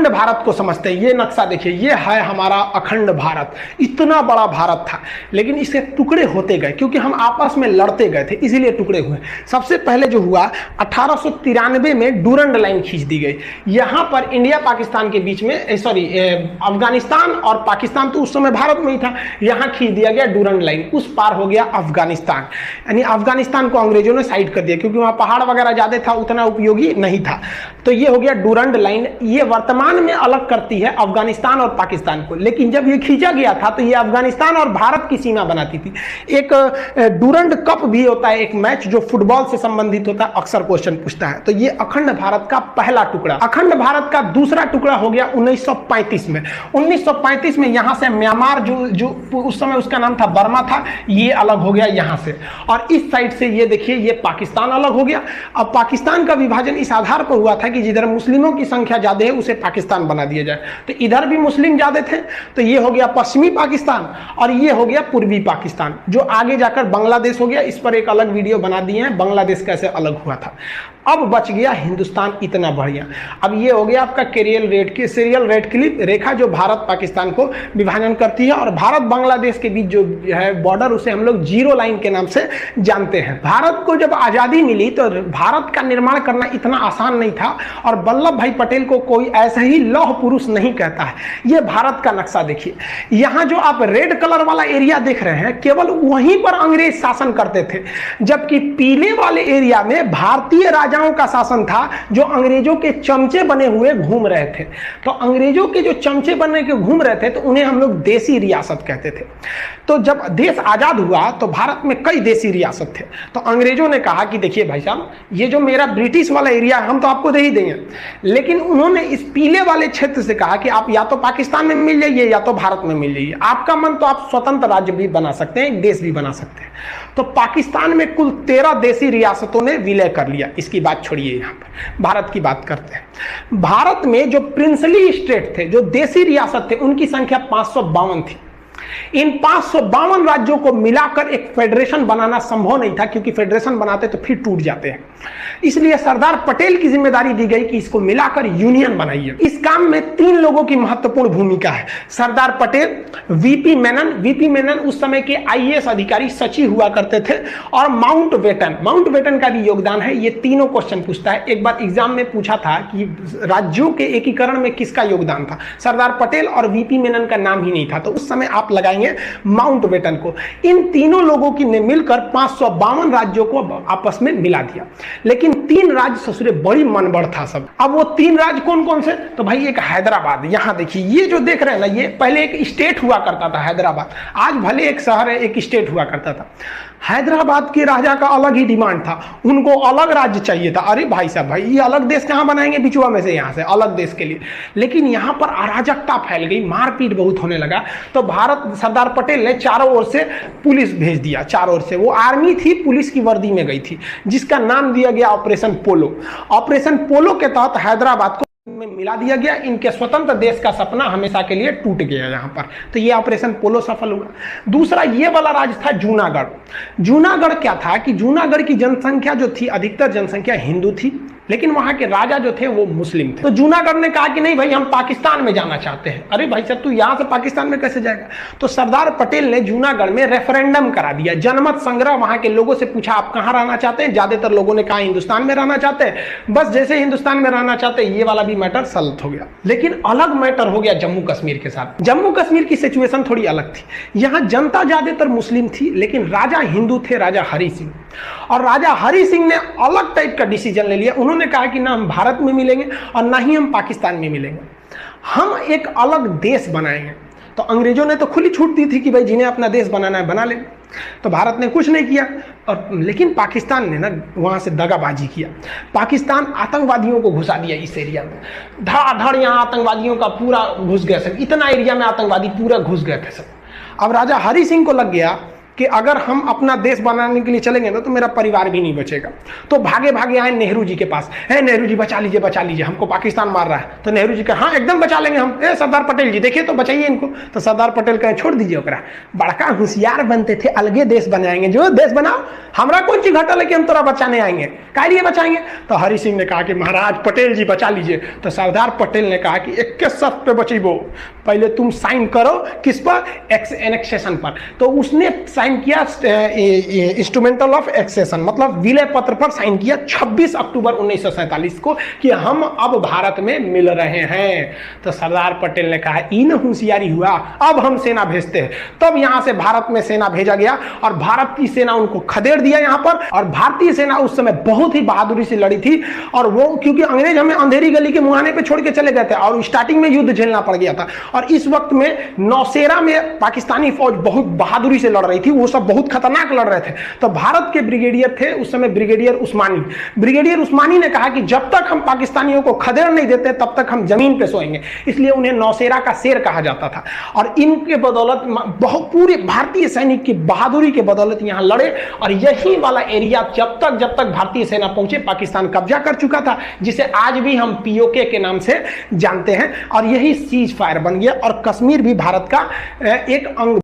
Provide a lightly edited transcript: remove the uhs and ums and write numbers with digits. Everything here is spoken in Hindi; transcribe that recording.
अखंड भारत को समझते हैं। ये नक्शा देखिए, ये है हमारा अखंड भारत। इतना बड़ा भारत था, लेकिन इसके टुकड़े होते गए क्योंकि हम आपस में लड़ते गए थे, इसीलिए टुकड़े हुए। सबसे पहले जो हुआ 1893 में डूरंड लाइन खींच दी गई। यहाँ पर इंडिया पाकिस्तान के बीच में, सॉरी अफगानिस्तान और पाकिस्तान तो उस समय भारत में ही था, यहाँ खींच दिया गया डूरंड लाइन। उस पार हो गया अफगानिस्तान, यानी अफगानिस्तान को अंग्रेजों ने साइड कर दिया क्योंकि वहाँ पहाड़ वगैरह ज्यादा था, उतना उपयोगी नहीं था। तो ये हो गया डूरंड लाइन। ये वर्तमान में अलग करती है अफगानिस्तान और पाकिस्तान को, लेकिन जब ये खींचा गया था तो ये अफगानिस्तान और भारत की सीमा बनाती थी। एक डूरंड कप भी होता है, एक मैच जो फुटबॉल से संबंधित होता है, अक्सर क्वेश्चन पूछता है। तो ये अखंड भारत का पहला टुकड़ा। अखंड भारत का दूसरा टुकड़ा हो गया 1935 में। 1935 में यहां से म्यांमार, जो उस समय उसका नाम था बर्मा था, ये अलग हो गया यहां से। और इस साइड से ये देखिए, ये पाकिस्तान अलग हो गया। अब पाकिस्तान का विभाजन इस आधार पर हुआ था कि जिधर मुस्लिमों की संख्या ज्यादा है उसे पाकिस्तान बना दिया जाए। तो इधर भी मुस्लिम ज्यादा थे, तो ये हो गया पश्चिमी पाकिस्तान, और ये हो गया पूर्वी पाकिस्तान, जो आगे जाकर बांग्लादेश हो गया। इस पर एक अलग वीडियो बना दिए हैं, बांग्लादेश कैसे अलग हुआ था। अब बच गया हिंदुस्तान, इतना बढ़िया। अब ये हो गया आपका सीरियल रेड क्लिप रेखा, जो भारत पाकिस्तान को विभाजन करती है। और भारत बांग्लादेश के बीच जो है बॉर्डर, उसे हम लोग जीरो लाइन के नाम से जानते हैं। भारत को जब आजादी मिली तो भारत का निर्माण करना इतना आसान नहीं था, और वल्लभ भाई पटेल को कोई ऐसा ही लौह पुरुष नहीं कहता है। ये भारत का नक्शा देखिए, यहाँ जो आप रेड कलर वाला एरिया देख रहे हैं, केवल वहीं पर अंग्रेज शासन करते थे, जबकि पीले वाले एरिया में भारतीय राजाओं का शासन था, जो अंग्रेजों के चमचे बने हुए घूम रहे थे। तो अंग्रेजों के जो चमचे बने के घूम रहे थे, तो उन्हें हम लोग देसी रियासत कहते थे। तो जब देश आजाद हुआ तो भारत में कई देसी रियासत थे। तो अंग्रेजों ने कहा कि देखिए भाई साहब, ये जो मेरा ब्रिटिश वाला एरिया है हम तो आपको दे ही देंगे, लेकिन उन्होंने इस पीले वाले क्षेत्र से कहा कि आप या तो पाकिस्तान में मिल जाइए या तो भारत में मिल जाइए। आपका मन तो आप स्वतंत्र राज्य भी बना सकते हैं, एक देश भी बना सकते हैं। तो पाकिस्तान में कुल 13 देसी रियासतों ने विलय कर लिया। इसकी बात छोड़िए, यहाँ पर भारत की बात करते हैं। भारत में जो प्रिंसली स्टेट थे, जो देसी रियासत थे, उनकी संख्या 552 थी। इन 552 राज्यों को मिलाकर एक फेडरेशन बनाना संभव नहीं था, क्योंकि फेडरेशन बनाते तो फिर टूट जाते हैं। इसलिए सरदार पटेल की जिम्मेदारी दी गई कि इसको मिलाकर यूनियन बनाइए। इस काम में 3 लोगों की महत्वपूर्ण भूमिका है। सरदार पटेल, वीपी मेनन उस समय के आईएएस अधिकारी सचिव हुआ करते थे, और माउंटबेटन का भी योगदान है। ये तीनों क्वेश्चन पूछता है। एक बार एग्जाम में पूछा था कि राज्यों के एकीकरण में किसका योगदान था, सरदार पटेल और वीपी मेनन का नाम ही नहीं था, तो उस समय आप लगाएंगे माउंटबेटन को। इन तीनों लोगों की ने मिलकर 552 राज्यों को आपस में मिला दिया। लेकिन 3 राज्य ससुरे बड़ी मनबड़ था सब। अब वो 3 राज्य कौन कौन से, तो भाई एक हैदराबाद, यहां देखिए, ये जो देख रहे हैं ना, ये पहले एक स्टेट हुआ करता था हैदराबाद। आज भले एक शहर है, एक स्टेट हुआ करता था। हैदराबाद के राजा का अलग ही डिमांड था, उनको अलग राज्य चाहिए था। अरे भाई साहब, भाई ये अलग देश कहां बनाएंगे बिचुआ में से, यहां से अलग देश के लिए। लेकिन यहां पर अराजकता फैल गई, मारपीट बहुत होने लगा। तो सरदार पटेल ने चारों ओर से पुलिस भेज दिया। चारों ओर से वो आर्मी थी, पुलिस की वर्दी में गई थी, जिसका नाम दिया गया ऑपरेशन पोलो। ऑपरेशन पोलो के तहत हैदराबाद को में मिला दिया गया। इनके स्वतंत्र देश का सपना हमेशा के लिए टूट गया यहाँ पर। तो ये ऑपरेशन पोलो सफल हुआ। दूसरा ये वाला राज्य था जूनागढ़। जूनागढ़ क्या था कि जूनागढ़ की जनसंख्या जो थी, अधिकतर जनसंख्या हिंदू थी, लेकिन वहां के राजा जो थे वो मुस्लिम थे। तो जूनागढ़ ने कहा कि नहीं भाई, हम पाकिस्तान में जाना चाहते हैं। अरे भाई साहब, तू यहां से पाकिस्तान में कैसे जाएगा। तो सरदार पटेल ने जूनागढ़ में रेफरेंडम करा दिया, जनमत संग्रह। वहां के लोगों से पूछा आप कहां रहना चाहते हैं। ज्यादातर लोगों ने कहा हिंदुस्तान में रहना चाहते हैं। बस जैसे हिंदुस्तान में रहना चाहते हैं, ये वाला भी मैटर सॉल्व हो गया। लेकिन अलग मैटर हो गया जम्मू कश्मीर के साथ। जम्मू कश्मीर की सिचुएशन थोड़ी अलग थी। यहां जनता ज्यादातर मुस्लिम थी, लेकिन राजा हिंदू थे, राजा हरि सिंह। और राजा हरि सिंह ने अलग टाइप का डिसीजन ले लिया। उन्होंने कहा कि ना हम भारत में मिलेंगे और ना ही हम पाकिस्तान में मिलेंगे, हम एक अलग देश बनाएंगे। तो अंग्रेजों ने तो खुली छूट दी थी कि भाई जिन्हें अपना देश बनाना है बना ले। तो भारत ने कुछ नहीं किया, और लेकिन पाकिस्तान ने ना वहां से दगाबाजी किया। पाकिस्तान आतंकवादियों को घुसा दिया इस एरिया में, धड़ाधड़ यहाँ आतंकवादियों का पूरा घुस गया सब। इतना एरिया में आतंकवादी पूरा घुस गए थे सब। अब राजा हरि सिंह को लग गया कि अगर हम अपना देश बनाने के लिए चलेंगे ना तो मेरा परिवार भी नहीं बचेगा। तो भागे भागे आए नेहरू जी के पास, है नेहरू जी बचा लीजिए, हमको पाकिस्तान मार रहा है। तो नेहरू जी कहा हाँ एकदम बचा लेंगे हम। सरदार पटेल जी देखिए तो बचाइए इनको। तो सरदार पटेल कहे छोड़ दीजिए ओकरा, बड़का होशियार बनते थे, अलगे देश बनाएंगे, जो देश बनाओ, हमरा कौन चीज घटल है कि हम तोरा बचाने आएंगे, काहे लिए बचाएंगे। तो हरि सिंह ने कहा कि महाराज पटेल जी बचा लीजिए। तो सरदार पटेल ने कहा कि एक के शर्त पे बचीबो, पहले तुम साइन करो किस पर, एनेक्सेशन पर। तो उसने साइन किया इंस्ट्रूमेंटल ऑफ एक्सेशन, मतलब विलय पत्र पर साइन किया 26 अक्टूबर 1947 को कि हम अब भारत में मिल रहे हैं। तो सरदार पटेल ने कहा इन होशियारी हुआ, अब हम सेना भेजते हैं। तब यहां से भारत में सेना भेजा गया और भारत की सेना उनको खदेड़ दिया यहां पर। और भारतीय सेना उस समय बहुत ही बहादुरी से लड़ी थी, और वो क्योंकि अंग्रेज हमें अंधेरी गली के मुहाने पे छोड़ के चले गए थे और स्टार्टिंग में युद्ध झेलना पड़ गया था। और इस वक्त में नौशेरा में पाकिस्तानी फौज बहुत बहादुरी से लड़ रही थी, वो सब बहुत खतरनाक लड़ रहे थे। तो भारत के ब्रिगेडियर थे उस समय ब्रिगेडियर उस्मानी ने कहा कि जब तक हम पाकिस्तानियों को खदेड़ नहीं देते तब तक हम जमीन पे सोएंगे, इसलिए उन्हें नौशेरा का शेर कहा जाता था। और इनके बदौलत बहुत पूरे भारतीय सैनिक की बहादुरी के बदौलत यहां लड़े। और यही वाला एरिया जब तक भारतीय सेना पहुंचे पाकिस्तान कब्जा कर चुका था, जिसे आज भी हम पीओके के नाम से जानते हैं। और यही सीज फायर बन गया और कश्मीर भी भारत का एक अंग